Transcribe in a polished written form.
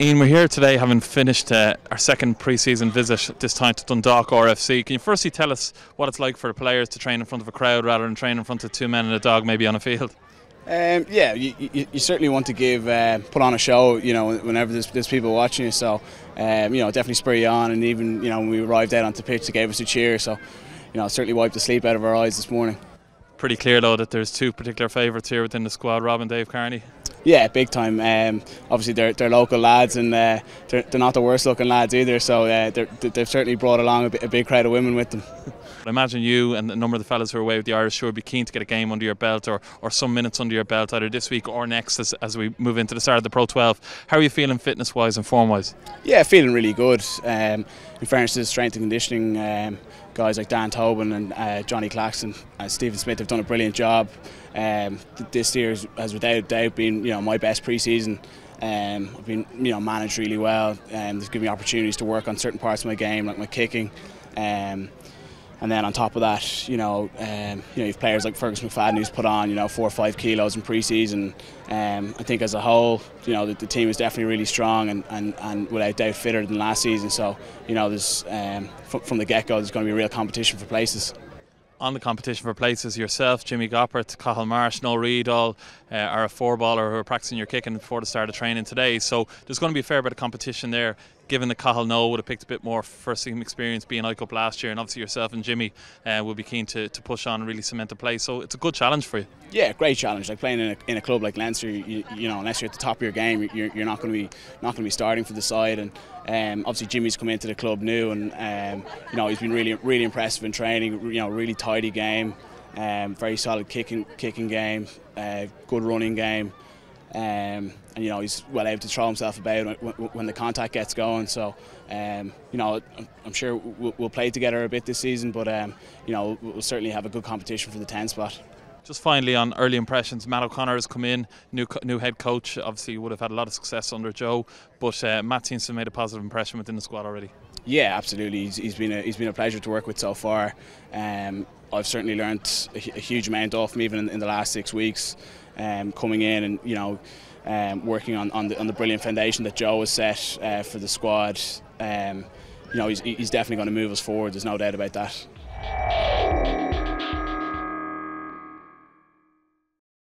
Ian, we're here today having finished our second pre-season visit, this time to Dundalk RFC. Can you firstly tell us what it's like for the players to train in front of a crowd rather than train in front of two men and a dog maybe on a field? Yeah, you certainly want to put on a show, whenever there's people watching you. So, definitely spur you on. And even, when we arrived out onto the pitch, they gave us a cheer. So, certainly wiped the sleep out of our eyes this morning. Pretty clear though that there's two particular favourites here within the squad, Rob and Dave Carney. Yeah, big time. Obviously, they're local lads, and they're not the worst looking lads either. So they've certainly brought along a big crowd of women with them. I imagine you and a number of the fellas who are away with the Irish sure would be keen to get a game under your belt or some minutes under your belt either this week or next as we move into the start of the Pro 12. How are you feeling fitness wise and form wise? Yeah, feeling really good. In fairness to the strength and conditioning, guys like Dan Tobin and Johnny Claxton and Stephen Smith have done a brilliant job. This year has without doubt been my best pre-season. I've been managed really well, and they've given me opportunities to work on certain parts of my game like my kicking. And then on top of that, you've players like Fergus McFadden who's put on 4 or 5 kilos in pre-season. I think as a whole, the team is definitely really strong and without doubt fitter than last season. So there's from the get-go there's going to be real competition for places. On the competition for places, yourself, Jimmy Goppert, Cathal Marsh, Noel Reid all are a four-baller who are practicing your kicking before the start of training today. So there's going to be a fair bit of competition there, given that Cathal Noel would have picked a bit more first team experience being ICUP last year, and obviously yourself and Jimmy will be keen to push on and really cement the place. So it's a good challenge for you. Yeah, great challenge. Like playing in a club like Leinster, unless you're at the top of your game, you're not going to be starting for the side. And obviously Jimmy's come into the club new, and he's been really impressive in training. Really tidy game, very solid kicking game, good running game. And he's well able to throw himself about when the contact gets going. So I'm sure we'll play together a bit this season, but we'll certainly have a good competition for the 10 spot. Just finally on early impressions, Matt O'Connor has come in, new head coach. Obviously he would have had a lot of success under Joe, but Matt seems to have made a positive impression within the squad already. Yeah, absolutely. He's been a pleasure to work with so far. I've certainly learnt a huge amount off him even in the last 6 weeks. Coming in and working on the brilliant foundation that Joe has set for the squad. He's definitely going to move us forward. There's no doubt about that.